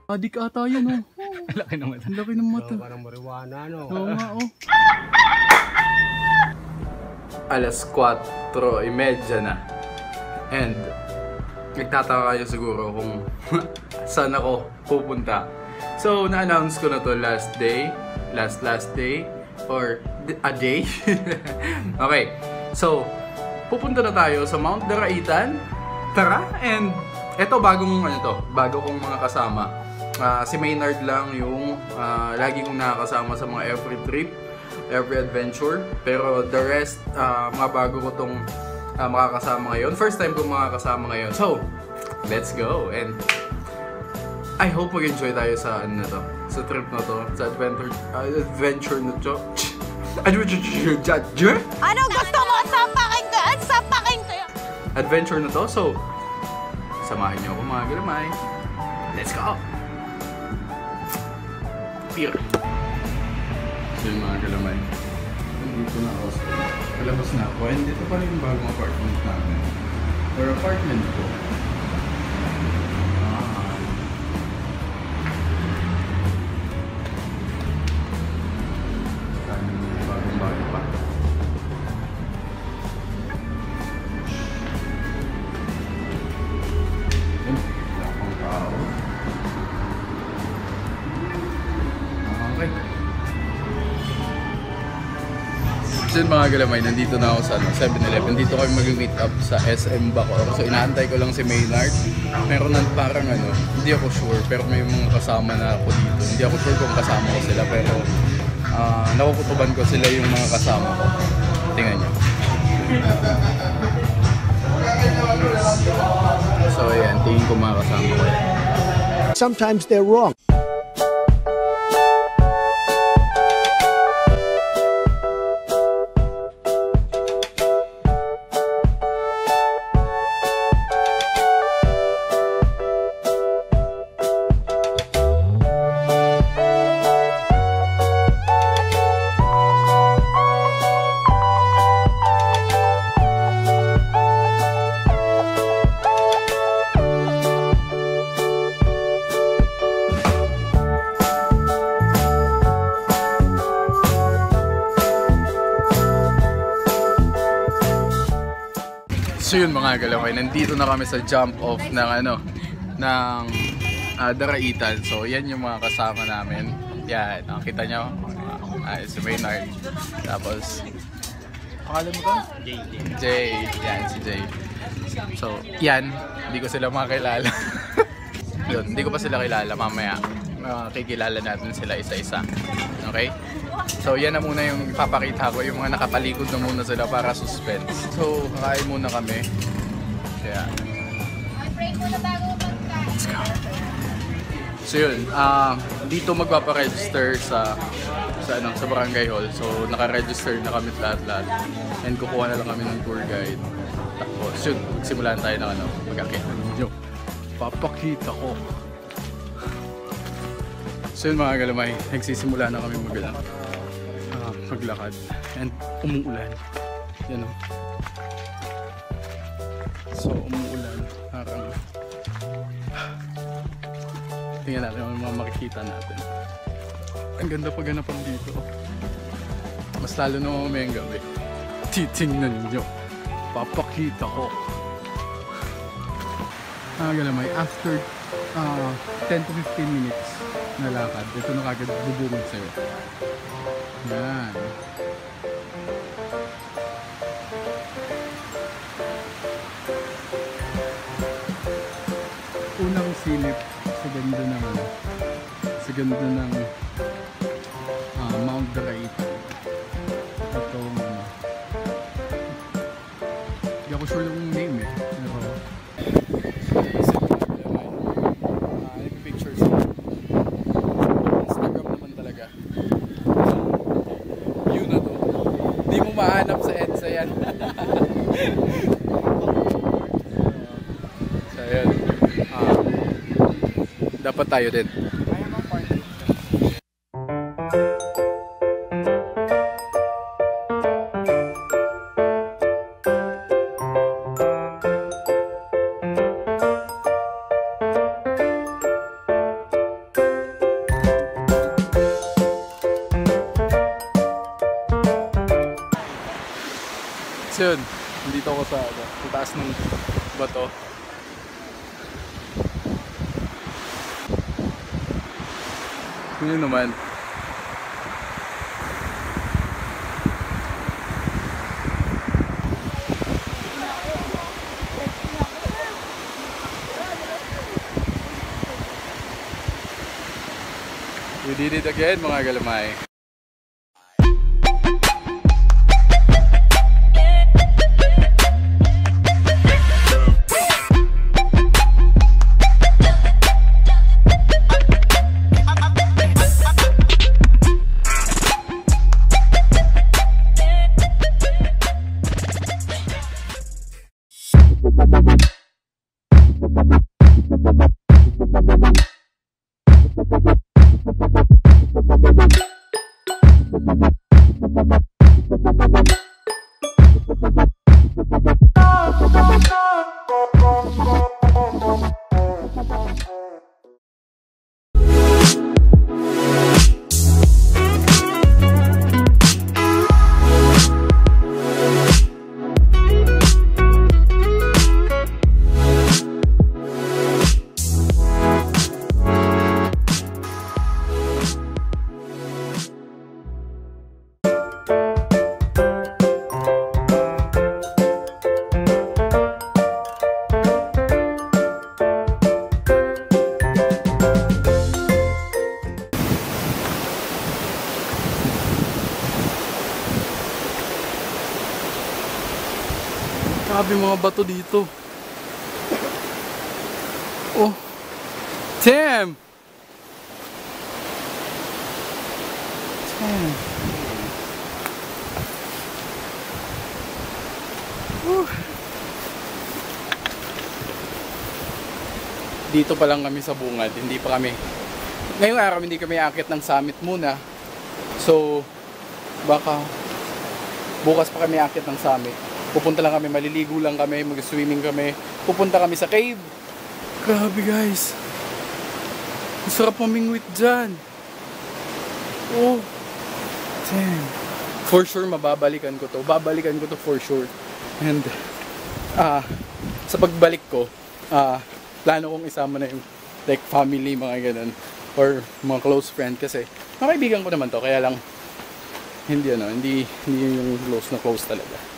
Adik ata yun, oh. Laki ng mata. Laki ng mata. Parang marijuana, no? Oo nga, oh. Alas 4:30 na. And nagtataka kayo siguro kung saan ako pupunta. So, na-announce ko na to last day, last day, or a day. Okay, so pupunta na tayo sa Mount Daraitan. Tara, and eto bago kong mga kasama. Si Maynard lang yung lagi kong nakakasama sa mga every trip, every adventure. Pero the rest, mga bago ko tong makakasama ngayon. First time ko makakasama ngayon. So, let's go. And I hope mag-enjoy tayo sa sa trip na to, sa adventure na to. Ano gusto mo? Sapakin ko! Sapakin ko! Adventure na to. So, samahan niyo ako mga galamay. Let's go! Here. So yung mga galamay. Nandito na ako. Palabas na ako. And dito pa rin yung bagong apartment namin. Or apartment ko. Bagong-bago pa. Okay. So mga galamay, nandito na ako sa 7-Eleven. Dito kami mag-meet up sa SM Bacoor. So inaantay ko lang si Maynard. Meron na parang hindi ako sure, pero may mga kasama na ako dito. Hindi ako sure kung kasama ko sila, pero nakukutuban ko sila yung mga kasama ko. Tingnan nyo. So ayan, tingin ko mga kasama ko. Sometimes they're wrong. So yun mga galaway, nandito na kami sa jump off ng Daraitan. So yan yung mga kasama namin. Yan, nakita nyo, si Maynard. Tapos, pangalan mo ba? Jay. Yan, si Jay. So yan, hindi ko sila makakilala. Yun, hindi ko pa sila kilala. Mamaya, kikilala natin sila isa-isa. Okay? So yan na muna yung ipapakita ko, yung mga nakapalikod na muna sila para suspense. So kakain muna kami. Kaya let's go. So yun, dito magpaparegister sa barangay hall. So naka-register na kami lahat. And kukuha na lang kami ng tour guide. Tapos yun, magsimulan tayo ng mag-akit. Yo, papakita ko. So yun mga galamay, nagsisimula na kami maglakad and umuulan. Yan o. So umuulan, parang tingnan natin ang mga makikita natin. Ang ganda pag-ganapan dito. Mas lalo na mamayang gabi. Titingnan nyo, papakita ko. Galamay, after 10 to 15 minutes na lakad, ito na kagad bubungod sa'yo. Yan. Unang silip sa ganda ng Mount Daraitan. Ito hindi ako sure yung name eh. Pictures. Instagram naman talaga. Yun na to. Hindi mo mahanap sa EDSA yan. So yun. Dapat tayo din. ako sa taas ng bato. Yun naman. We did it again, mga galamay. Grabe mga bato dito. Oh. Damn! Damn. Dito pa lang kami sa bungad, hindi pa kami. Ngayong araw hindi kami aakit ng summit muna. So, baka bukas pa kami aakit ng summit. Pupunta lang kami, maliligo lang kami, mag-swimming kami. Pupunta kami sa cave. Grabe guys. Ang sarap mamingwit dyan. Oh. Damn. For sure, mababalikan ko to. Babalikan ko to for sure. And, sa pagbalik ko, plano kong isama na yung like family, mga ganun. Or mga close friend kasi mga kaibigan ko naman to. Kaya lang, hindi yung close na close talaga.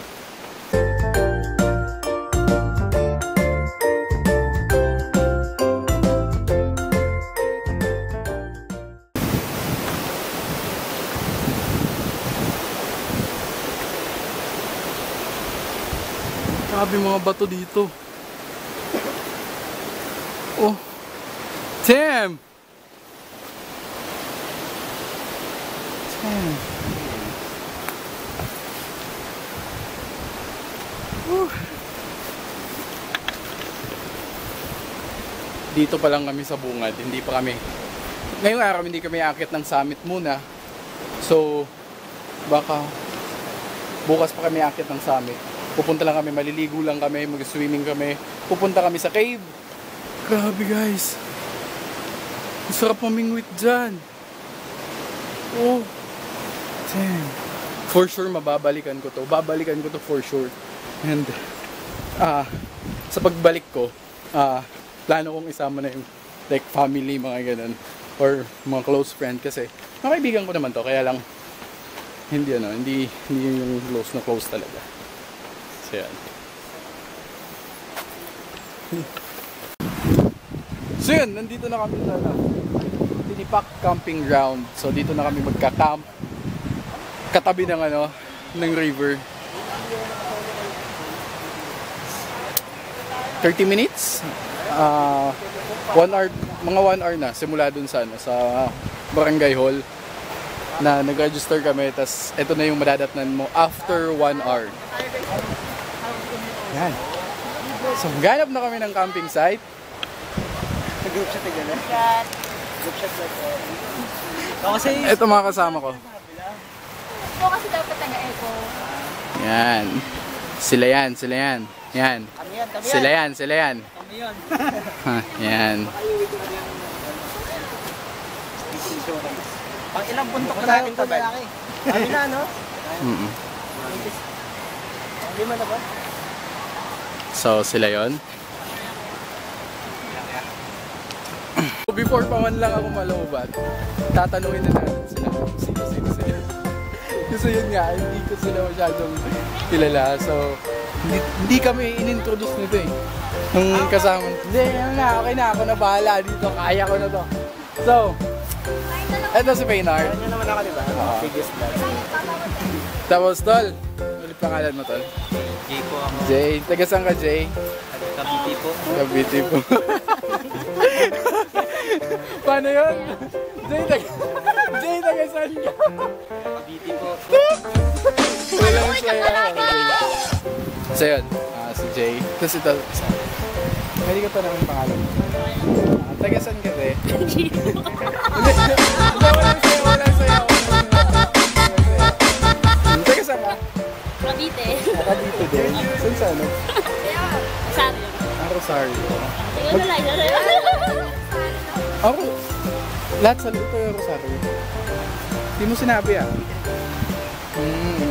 Grabe mga bato dito. Oh. Damn! Damn. Dito pa lang kami sa bungad, hindi pa kami. Ngayong araw hindi kami aakit ng summit muna. So, baka bukas pa kami aakit ng summit. Pupunta lang kami, maliligo lang kami, mag-swimming kami. Pupunta kami sa cave. Grabe guys. Ang sarap mamingwit dyan. Oh. Damn. For sure, mababalikan ko to. Babalikan ko to for sure. And, sa pagbalik ko, plano kong isama na yung like family, mga ganun. Or mga close friend kasi mga kaibigan ko naman to. Kaya lang, hindi yung close na close talaga. So, yan. So yun, nandito na kami sa Tinipak Camping Ground. So dito na kami magka-camp. Katabi ng ng river. 30 minutes? 1 hour, mga 1 hour na simula dun sa Barangay Hall na nag-register kami. Tas ito na yung madadatnan mo after 1 hour. Yan. So, ganap na kami ng camping site. Group shot na gano'n? Group shot na. Ito mga kasama ko. Ito kasi dapat taga-eco. Yan. Sila yan. Yan. Kami yan. Sila yan. Kami yan. Yan. Pang ilang puntok na natin ito, Ben? Kami na, no? Mm-mm. 5 na ba? So, sila yon. Before pa man lang ako malobat, tatanungin na natin sila. Sino sila. Kasi yun nga, hindi ko sila masyadong kilala. So, hindi kami in-introduce nito eh. Nung kasama, hindi, okay na, ako na bahala dito, kaya ko na to. So, eto si Paynard. Yan naman ako, diba? Biggest vlog. Tapos, Tol, ulit pangalan mo, Tol? Jay po ako. Jay. Taga saan ka, Jay? Cavite po. Cavite po. Paano yun? Jay, taga saan ka? Cavite po. Walang saya. So yun, si Jay. Tapos ito, hindi ka pa naman pangalan mo. Taga saan ka, Jay? Hindi, walang saya. Taga saan ka? Cavite. Cavite din. Saan sa ano? Rosario. Rosario. Tingnan mo lang. Ako, lahat sa luto yung Rosario. Hindi mo sinabi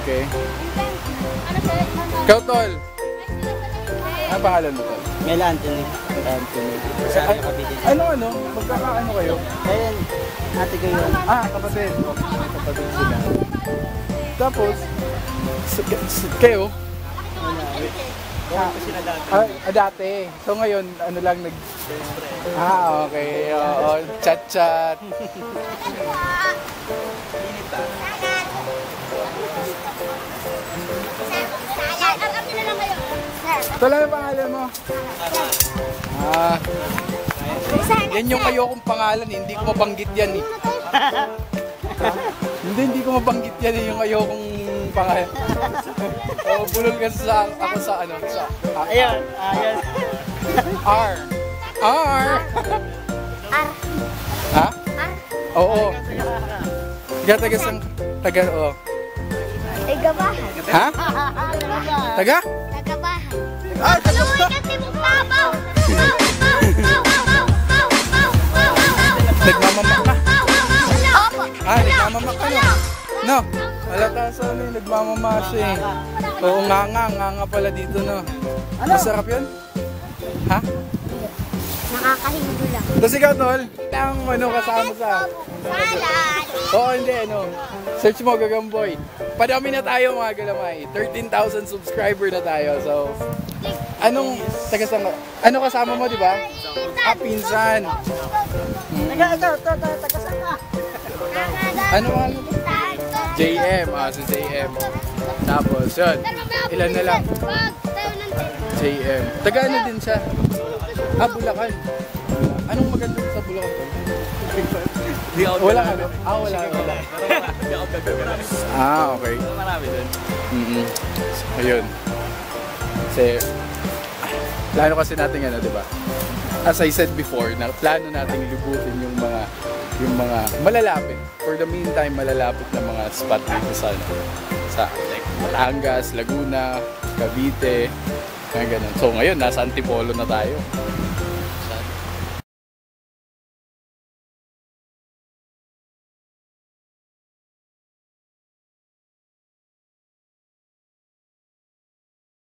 okay. Ikaw, Tol. Ano pangalan mo, Tol? Mel Anthony. Anthony. Rosario, Cavite. Ano? Magkakaano kayo? Ayun, ate ko yun. Kapatid. Kapatid sila. Tapos, kayo? Dati. So ngayon, ano lang nag... okay. Oo, chat-chat. Ito lang ang pangalan mo? Yan yung ayokong pangalan eh. Hindi ko mabanggit yan eh. Hindi ko mabanggit yan eh. Yung ayokong pangalan. Bulol kasi ako sa ano. Ayun. R. Ha? Oo. Taga, oo. Tagabahan. Ha? Taga? Tagabahan. Taga. Kasi mo papaw. Nagmamamak ka? Opo. Nagmamamak ka no? No? Halata sa ano yung nagmamamak siya eh. Oo, nga pala dito no. Masarap yun? Ha? Nakakahindo lang. Tapos ikaw, Tol, ang kasama sa... Salad. Oo, hindi, search mo, Gagamboy. Padami na tayo mga galamay. 13,000 subscriber na tayo. So, ano kasama mo, di ba? Pinsan. Tagasang ka. Ano nga? JM, si JM. Tapos, yun. Ilan na lang? JM. Taga ano din siya? Bulacan. Anong maganda sa Bulacan, Tol? Wala ano? Wala. Okay. Marami dun. Ayun. Kasi, plano kasi natin di ba? As I said before, plano natin libutin yung mga malalapit. For the meantime, malalapit na mga spot dito sa like Batangas, Laguna, Cavite, ganun. So ngayon, nasa Antipolo na tayo.